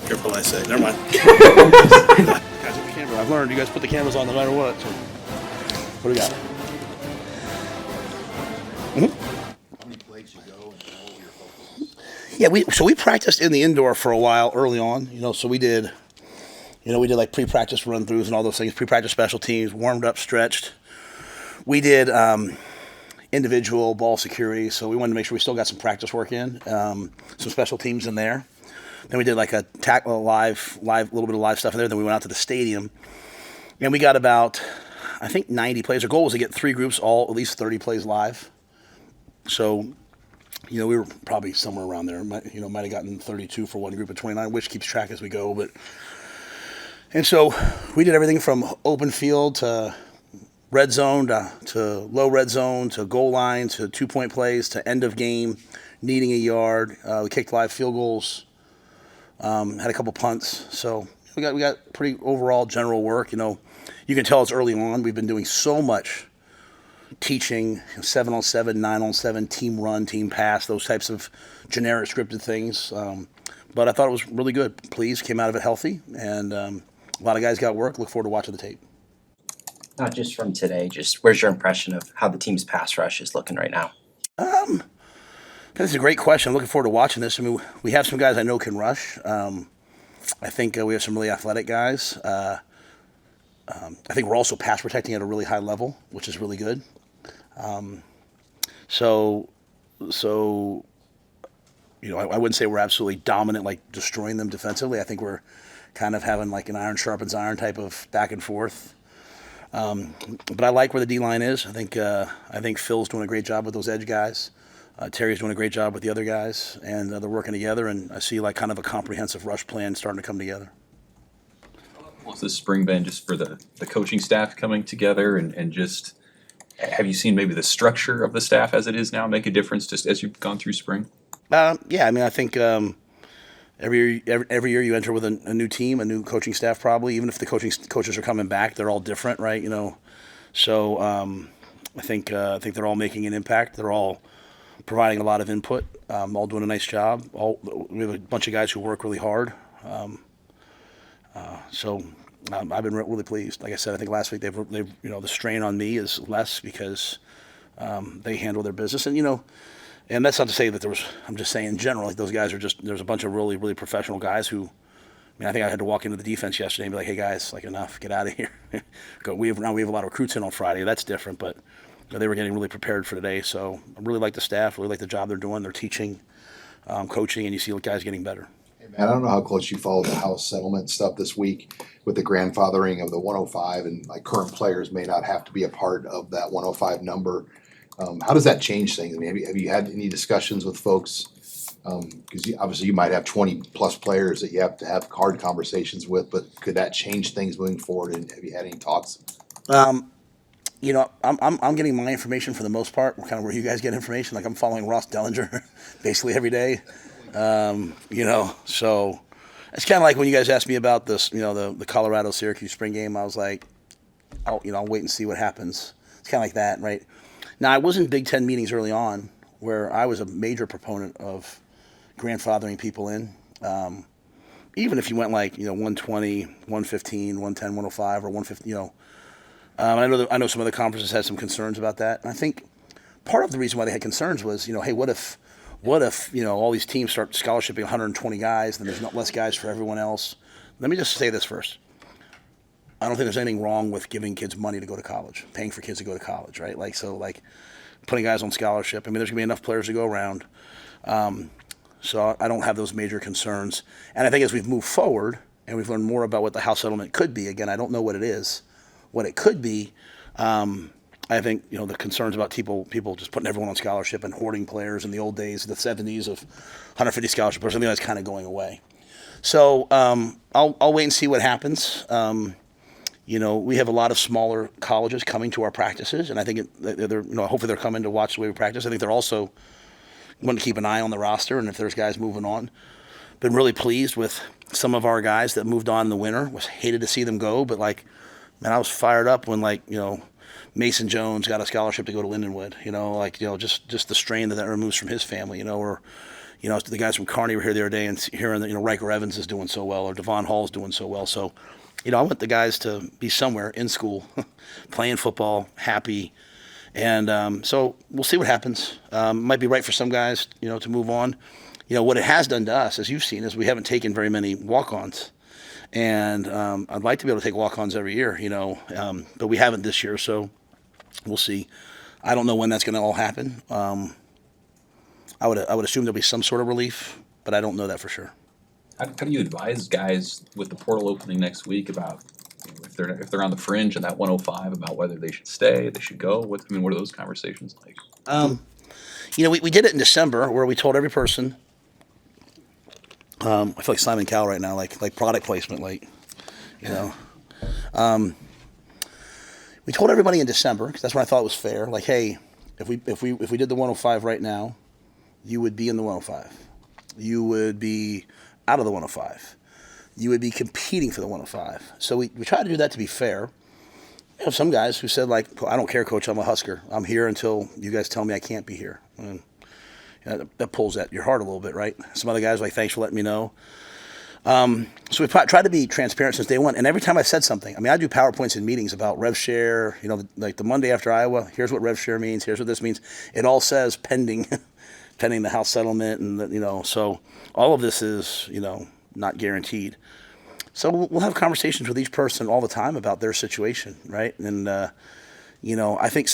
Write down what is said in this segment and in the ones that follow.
Careful what I say. Never mind. Guys with the camera. I've learned you guys put the cameras on no matter what. So. What do we got? How many plays you go and what were your focuses? Yeah, we practiced in the indoor for a while early on. So we did like pre-practice run-throughs and all those things, pre-practice special teams, warmed up, stretched. We did individual ball security, so we wanted to make sure we still got some practice work in, some special teams in there. Then we did like a live, little bit of live stuff in there. Then we went out to the stadium, and we got about, I think, 90 plays. Our goal was to get 3 groups, all at least 30 plays live. So, we were probably somewhere around there. Might have gotten 32 for one group of 29, which keeps track as we go. And so we did everything from open field to red zone to low red zone to goal line to 2-point plays to end of game, needing a yard. We kicked live field goals. Had a couple punts, so we got pretty overall general work. You can tell it's early on. We've been doing so much teaching, 7-on-7, 9-on-7, team run, team pass, those types of generic scripted things. But I thought it was really good. Pleased, came out of it healthy, and a lot of guys got work. Look forward to watching the tape. Not just from today, just where's your impression of how the team's pass rush is looking right now? That's a great question. I'm looking forward to watching this. I mean, we have some guys I know can rush. I think we have some really athletic guys. I think we're also pass protecting at a really high level, which is really good. So I wouldn't say we're absolutely dominant, like destroying them defensively. I think we're kind of having like an iron sharpens iron type of back and forth. But I like where the D-line is. I think Phil's doing a great job with those edge guys. Terry's doing a great job with the other guys, and they're working together, and I see like kind of a comprehensive rush plan starting to come together. What's this spring been just for the coaching staff coming together, and just have you seen maybe the structure of the staff as it is now make a difference just as you've gone through spring? Yeah, I mean, I think every year you enter with a new team, a new coaching staff probably, even if the coaches are coming back, they're all different, right? So I think they're all making an impact. They're all providing a lot of input, all doing a nice job. We have a bunch of guys who work really hard. So I've been really pleased. Like I said, I think last week they've the strain on me is less because they handle their business, and that's not to say that I'm just saying in general, like those guys there's a bunch of really, really professional guys who, I think I had to walk into the defense yesterday and be like, hey guys, like enough, get out of here. We have a lot of recruits in on Friday. That's different, but they were getting really prepared for today. So I really like the staff, really like the job they're doing. They're teaching, coaching, and you see guys getting better. Hey man, I don't know how close you followed the House settlement stuff this week with the grandfathering of the 105, and like current players may not have to be a part of that 105 number. How does that change things? I mean, have you had any discussions with folks? Because obviously you might have 20 plus players that you have to have hard conversations with, but could that change things moving forward? And have you had any talks? I'm getting my information for the most part, kind of where you guys get information. Like I'm following Ross Dellinger basically every day. So it's kind of like when you guys asked me about this, the Colorado Syracuse spring game. I was like, I'll wait and see what happens. It's kind of like that, right? Now I was in Big Ten meetings early on where I was a major proponent of grandfathering people in. Even if you went like 120, 115, 110, 105, or 150, I know some of the conferences had some concerns about that, and I think part of the reason why they had concerns was, hey, what if all these teams start scholarshiping 120 guys, then there's not less guys for everyone else. Let me just say this first. I don't think there's anything wrong with giving kids money to go to college, paying for kids to go to college, right? Like putting guys on scholarship. I mean, there's gonna be enough players to go around. So I don't have those major concerns. And I think as we've moved forward and we've learned more about what the House settlement could be, again, I don't know what it is. What it could be, I think, the concerns about people just putting everyone on scholarship and hoarding players in the old days, the 70s of 150 scholarship players, I think that's kind of going away. So I'll wait and see what happens. We have a lot of smaller colleges coming to our practices, and I think they're hopefully they're coming to watch the way we practice. I think they're also going to keep an eye on the roster, and if there's guys moving on. Been really pleased with some of our guys that moved on in the winter. Was hated to see them go, but man, I was fired up when Mason Jones got a scholarship to go to Lindenwood. Just the strain that removes from his family. Or You know, the guys from Kearney were here the other day and hearing that, you know, Riker Evans is doing so well or Devon Hall's doing so well. So, you know, I want the guys to be somewhere in school, playing football, happy. And so we'll see what happens. Might be right for some guys, you know, to move on. You know, what it has done to us, as you've seen, is we haven't taken very many walk-ons. And I'd like to be able to take walk-ons every year, you know, but we haven't this year, so we'll see. I don't know when that's going to all happen. I would assume there'll be some sort of relief, but I don't know that for sure. How do you advise guys with the portal opening next week about, you know, if they're on the fringe in that 105 about whether they should stay, they should go? What are those conversations like? You know, we did it in December where we told every person. I feel like Simon Cowell right now, like product placement, like, you know. We told everybody in December because that's when I thought it was fair. Like, hey, if we did the 105 right now, you would be in the 105. You would be out of the 105. You would be competing for the 105. So we try to do that to be fair. We have some guys who said, like, I don't care, Coach, I'm a Husker. I'm here until you guys tell me I can't be here. And that pulls at your heart a little bit, right? Some other guys are like, thanks for letting me know. So we've tried to be transparent since day one. And every time I said something, I mean, I do PowerPoints in meetings about rev share, you know, like the Monday after Iowa, here's what rev share means, here's what this means. It all says pending the House settlement, and you know, so all of this is, you know, not guaranteed. So we'll have conversations with each person all the time about their situation, right? And you know, I think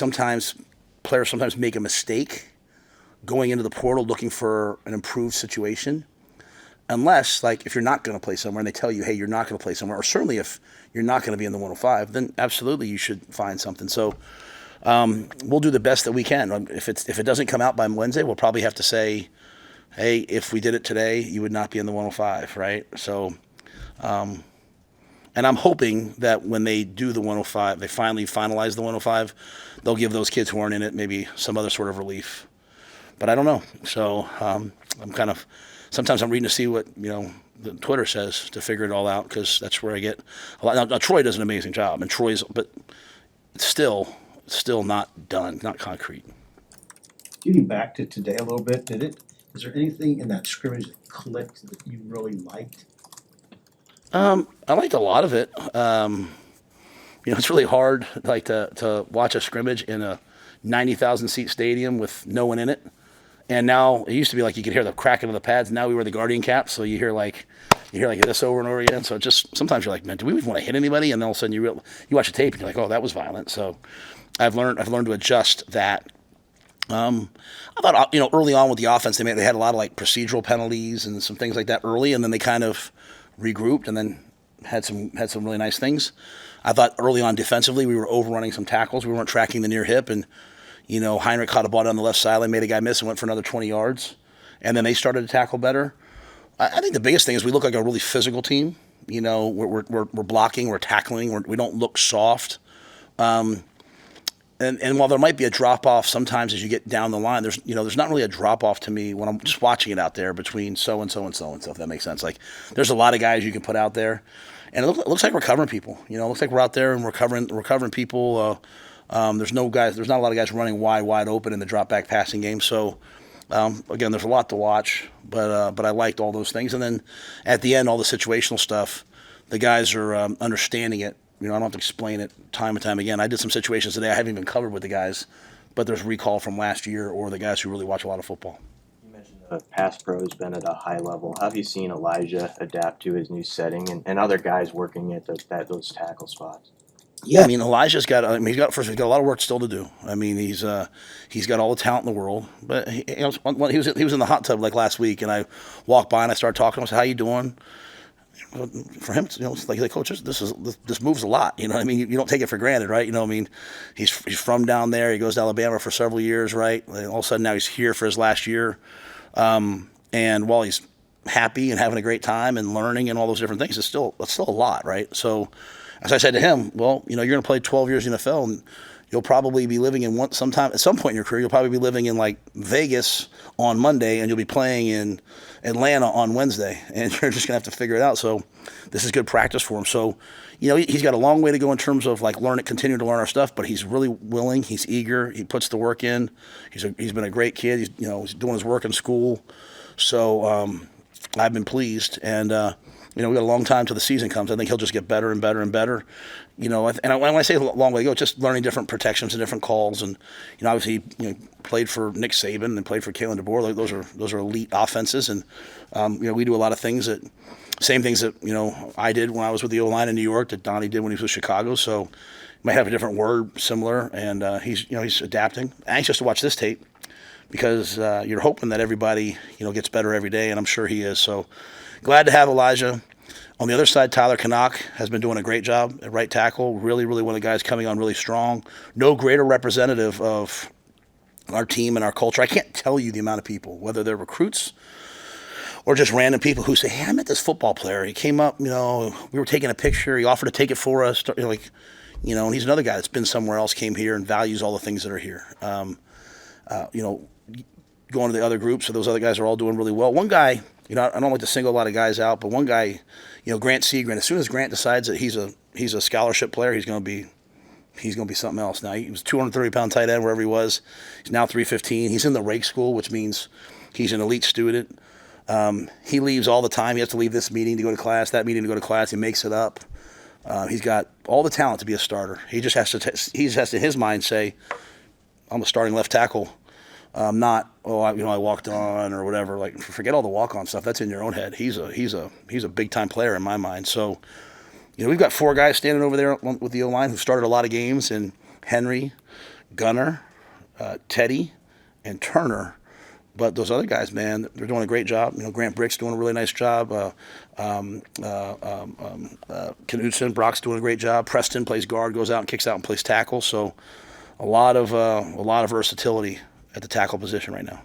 players sometimes make a mistake going into the portal looking for an improved situation, unless, like, if you're not going to play somewhere and they tell you, hey, you're not going to play somewhere, or certainly if you're not going to be in the 105, then absolutely you should find something. So we'll do the best that we can. If it doesn't come out by Wednesday, we'll probably have to say, hey, if we did it today, you would not be in the 105, right? So, and I'm hoping that when they do the 105, they finally finalize the 105, they'll give those kids who aren't in it maybe some other sort of relief. But I don't know. So sometimes I'm reading to see what, you know, the Twitter says to figure it all out, because that's where I get a lot. Now Troy does an amazing job, and but it's still not done, not concrete. Getting back to today a little bit, is there anything in that scrimmage that clicked that you really liked? I liked a lot of it. You know, it's really hard, like, to watch a scrimmage in a 90,000 seat stadium with no one in it. And now it used to be like you could hear the cracking of the pads. Now we wear the Guardian caps, so you hear like this over and over again. So just sometimes you're like, man, do we even want to hit anybody? And then all of a sudden you watch the tape and you're like, oh, that was violent. So I've learned to adjust that. I thought, you know, early on with the offense, they had a lot of like procedural penalties and some things like that early, and then they kind of regrouped and then had some really nice things. I thought early on defensively we were overrunning some tackles. We weren't tracking the near hip, and you know, Heinrich caught a ball on the left sideline, made a guy miss, and went for another 20 yards. And then they started to tackle better. I think the biggest thing is we look like a really physical team. You know, we're blocking, we're tackling, we don't look soft. And while there might be a drop off sometimes as you get down the line, there's not really a drop off to me when I'm just watching it out there between so and so and so and so. If that makes sense. Like, there's a lot of guys you can put out there, and it looks like we're covering people. You know, it looks like we're out there and we're covering people. There's not a lot of guys running wide open in the drop back passing game. So again, there's a lot to watch, but I liked all those things. And then at the end, all the situational stuff, the guys are understanding it. You know, I don't have to explain it time and time again. I did some situations today I haven't even covered with the guys, but there's recall from last year or the guys who really watch a lot of football. You mentioned the pass pro has been at a high level. How have you seen Elijah adapt to his new setting and other guys working at those tackle spots? Yeah, I mean, Elijah's got a lot of work still to do. I mean, he's got all the talent in the world. But he was in the hot tub like last week, and I walked by and I started talking to him. I said, "How you doing?" For him, you know, it's like coach, this moves a lot. You know what I mean? You don't take it for granted, right? You know what I mean? He's from down there. He goes to Alabama for several years, right? And all of a sudden now he's here for his last year. And while he's happy and having a great time and learning and all those different things, it's still a lot, right? So as I said to him, well, you know, you're going to play 12 years in the NFL, and you'll probably be living at some point in your career, you'll probably be living in like Vegas on Monday, and you'll be playing in Atlanta on Wednesday, and you're just going to have to figure it out. So this is good practice for him. So, you know, he's got a long way to go in terms of like continue to learn our stuff, but he's really willing. He's eager. He puts the work in. He's been a great kid. He's doing his work in school. So I've been pleased, and we got a long time till the season comes. I think he'll just get better and better and better. When I say a long way to go, it's just learning different protections and different calls. And obviously, played for Nick Saban and played for Kalen DeBoer. Like, those are elite offenses, and we do a lot of things same things that I did when I was with the O-line in New York that Donnie did when he was with Chicago. So might have a different word, similar, and he's adapting. Anxious to watch this tape because you're hoping that everybody gets better every day, and I'm sure he is. So glad to have Elijah. On the other side, Tyler Canuck has been doing a great job at right tackle. Really, really one of the guys coming on really strong. No greater representative of our team and our culture. I can't tell you the amount of people, whether they're recruits or just random people who say, hey, I met this football player. He came up, we were taking a picture. He offered to take it for us. And he's another guy that's been somewhere else, came here, and values all the things that are here. Going to the other groups, so those other guys are all doing really well. One guy, I don't like to single a lot of guys out, but one guy, Grant Seagren, as soon as Grant decides that he's a scholarship player, he's going to be something else. Now, he was 230-pound tight end wherever he was. He's now 315. He's in the rake school, which means he's an elite student. He leaves all the time. He has to leave this meeting to go to class, that meeting to go to class. He makes it up. He's got all the talent to be a starter. He just has to, in his mind, say, I'm a starting left tackle. Not, I walked on or whatever. Like, forget all the walk-on stuff. That's in your own head. He's a big-time player in my mind. So, we've got 4 guys standing over there with the O-line who started a lot of games, and Henry, Gunner, Teddy, and Turner. But those other guys, man, they're doing a great job. Grant Brick's doing a really nice job. Knudsen, Brock's doing a great job. Preston plays guard, goes out and kicks out and plays tackle. So a lot of versatility at the tackle position right now.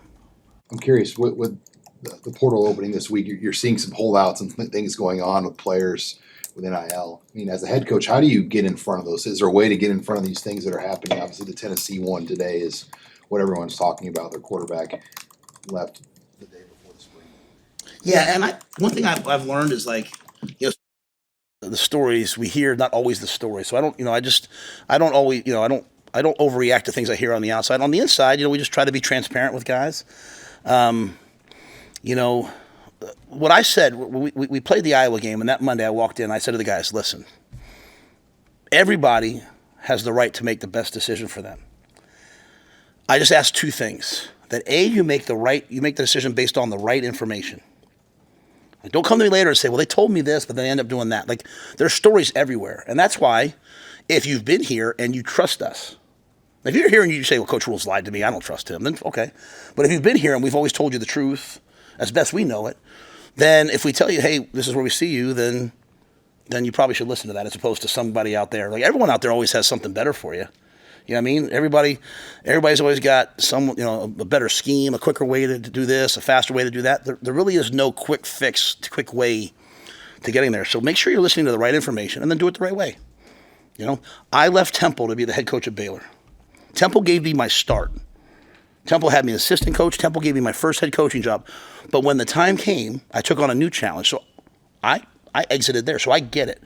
I'm curious, with the portal opening this week, you're seeing some holdouts and things going on with players with NIL. I mean, as a head coach, how do you get in front of those? Is there a way to get in front of these things that are happening? Obviously, the Tennessee one today is what everyone's talking about. Their quarterback left the day before the spring. Yeah, and one thing I've learned is, like, the stories we hear, not always the story. So I don't overreact to things I hear on the outside. On the inside, we just try to be transparent with guys. What I said, we played the Iowa game, and that Monday I walked in, I said to the guys, listen, everybody has the right to make the best decision for them. I just asked 2 things. That A, you make the decision based on the right information. Like, don't come to me later and say, well, they told me this, but then they end up doing that. Like, there's stories everywhere. And that's why, if you've been here and you trust us, if you're here and you say, well, Coach Rhule's lied to me, I don't trust him, then okay. But if you've been here and we've always told you the truth as best we know it, then if we tell you, hey, this is where we see you, then you probably should listen to that as opposed to somebody out there. Like, everyone out there always has something better for you. You know what I mean? Everybody's always got some, a better scheme, a quicker way to do this, a faster way to do that. There really is no quick fix, quick way to getting there. So make sure you're listening to the right information and then do it the right way. I left Temple to be the head coach of Baylor. Temple gave me my start. Temple had me assistant coach. Temple gave me my first head coaching job. But when the time came, I took on a new challenge. So I exited there. So I get it.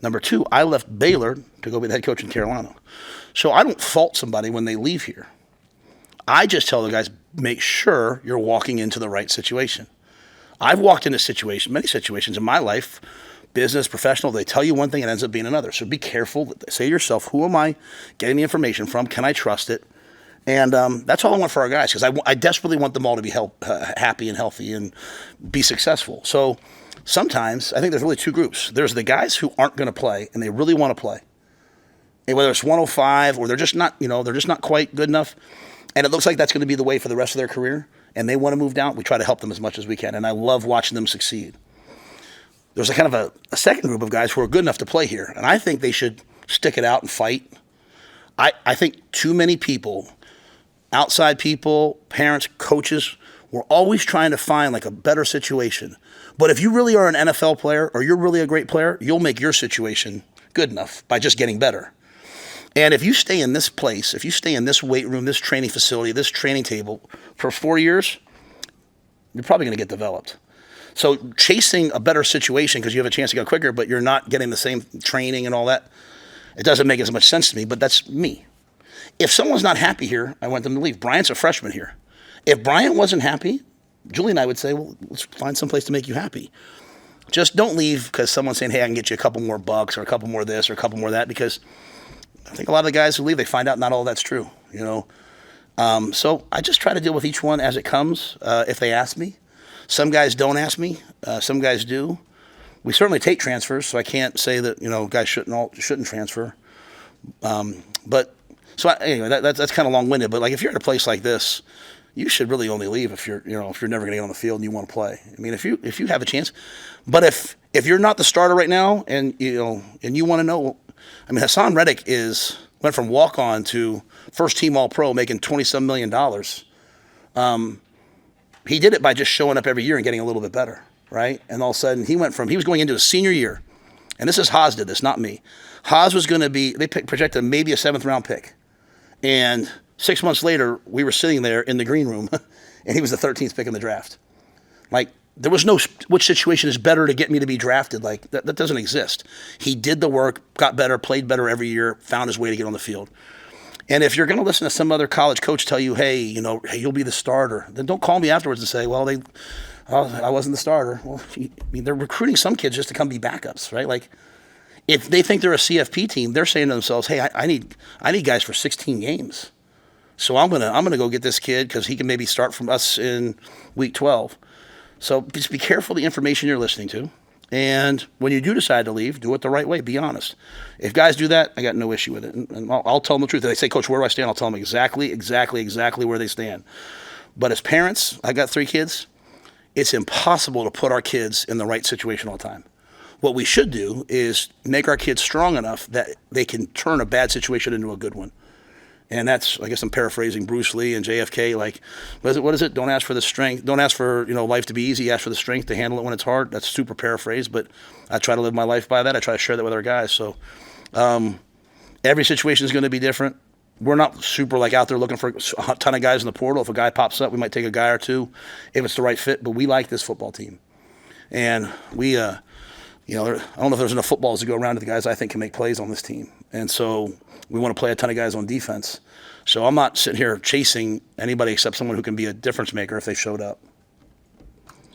Number 2, I left Baylor to go be the head coach in Carolina. So I don't fault somebody when they leave here. I just tell the guys, make sure you're walking into the right situation. I've walked into many situations in my life, business, professional, they tell you one thing and it ends up being another. So be careful. Say to yourself, who am I getting the information from? Can I trust it? And that's all I want for our guys, because I desperately want them all to be happy and healthy and be successful. So sometimes I think there's really 2 groups. There's the guys who aren't going to play and they really want to play. And whether it's 105 or they're just not quite good enough, and it looks like that's going to be the way for the rest of their career, and they want to move down, we try to help them as much as we can. And I love watching them succeed. There's a kind of a second group of guys who are good enough to play here, and I think they should stick it out and fight. I think too many people, outside people, parents, coaches, we're always trying to find like a better situation. But if you really are an NFL player or you're really a great player, you'll make your situation good enough by just getting better. And if you stay in this place, if you stay in this weight room, this training facility, this training table for 4 years, you're probably going to get developed. So chasing a better situation because you have a chance to go quicker, but you're not getting the same training and all that, it doesn't make as much sense to me, but that's me. If someone's not happy here, I want them to leave. Bryant's a freshman here. If Bryant wasn't happy, Julie and I would say, well, let's find some place to make you happy. Just don't leave because someone's saying, hey, I can get you a couple more bucks or a couple more of this or a couple more of that, because I think a lot of the guys who leave, they find out not all that's true, you know. So I just try to deal with each one as it comes if they ask me. Some guys don't ask me. Some guys do. We certainly take transfers, so I can't say that, you know, guys shouldn't transfer. But so anyway, that's kind of long-winded. But like if you're at a place like this, you should really only leave if you're never going to get on the field and you want to play. I mean, if you have a chance, but if you're not the starter right now and you want to know, I mean, Hassan Reddick went from walk-on to first-team All-Pro, making $27 million. He did it by just showing up every year and getting a little bit better, right? And all of a sudden, he was going into his senior year, and this is Haas did this, not me. Haas was going to be, they projected maybe a 7th-round pick. And 6 months later, we were sitting there in the green room, and he was the 13th pick in the draft. Like, there was no which situation is better to get me to be drafted. Like, that doesn't exist. He did the work, got better, played better every year, found his way to get on the field. And if you're going to listen to some other college coach tell you, hey, you'll be the starter, then don't call me afterwards and say, well, I wasn't the starter. Well, I mean, they're recruiting some kids just to come be backups, right? Like, if they think they're a CFP team, they're saying to themselves, hey, I need guys for 16 games. So I'm gonna go get this kid because he can maybe start from us in week 12. So just be careful the information you're listening to. And when you do decide to leave, do it the right way. Be honest. If guys do that, I got no issue with it. And I'll tell them the truth. If they say, Coach, where do I stand? I'll tell them exactly where they stand. But as parents, I got 3 kids. It's impossible to put our kids in the right situation all the time. What we should do is make our kids strong enough that they can turn a bad situation into a good one. And that's, I guess I'm paraphrasing Bruce Lee and JFK, like, what is it? Don't ask for the strength. Don't ask for, life to be easy. Ask for the strength to handle it when it's hard. That's super paraphrased, but I try to live my life by that. I try to share that with our guys. So every situation is going to be different. We're not super out there looking for a ton of guys in the portal. If a guy pops up, we might take a guy or two if it's the right fit, but we like this football team. And we, I don't know if there's enough footballs to go around to the guys I think can make plays on this team. And so we want to play a ton of guys on defense. So I'm not sitting here chasing anybody except someone who can be a difference maker if they showed up.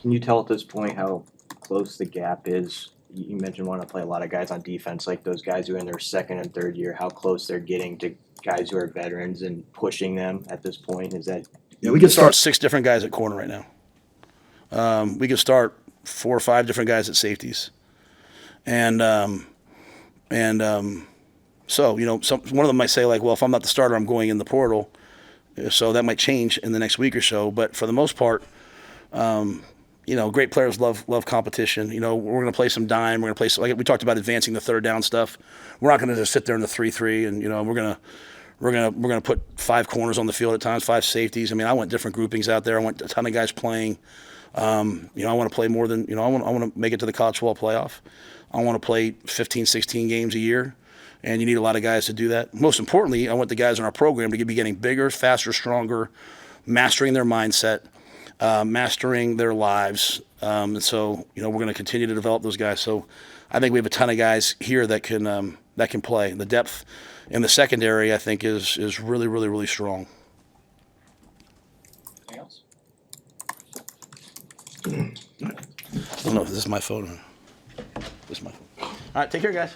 Can you tell at this point how close the gap is? You mentioned wanting to play a lot of guys on defense, like those guys who are in their 2nd and 3rd year, how close they're getting to guys who are veterans and pushing them at this point? Is that... Yeah, we could start 6 different guys at corner right now. We could start 4 or 5 different guys at safeties. And so, one of them might say, well, if I'm not the starter, I'm going in the portal. So that might change in the next week or so. But for the most part, great players love competition. We're going to play some dime. We're going to play some, like we talked about advancing the 3rd down stuff. We're not going to just sit there in the 3-3 and, we're going to put 5 corners on the field at times, 5 safeties. I mean, I want different groupings out there. I want a ton of guys playing. I want to play more than, I want to make it to the college football playoff. I want to play 15, 16 games a year. And you need a lot of guys to do that. Most importantly, I want the guys in our program to be getting bigger, faster, stronger, mastering their mindset, mastering their lives. And so, we're going to continue to develop those guys. So I think we have a ton of guys here that can play. The depth in the secondary, I think, is really, really, really strong. Anything else? I don't know if this is my phone or this is my phone. All right, take care, guys.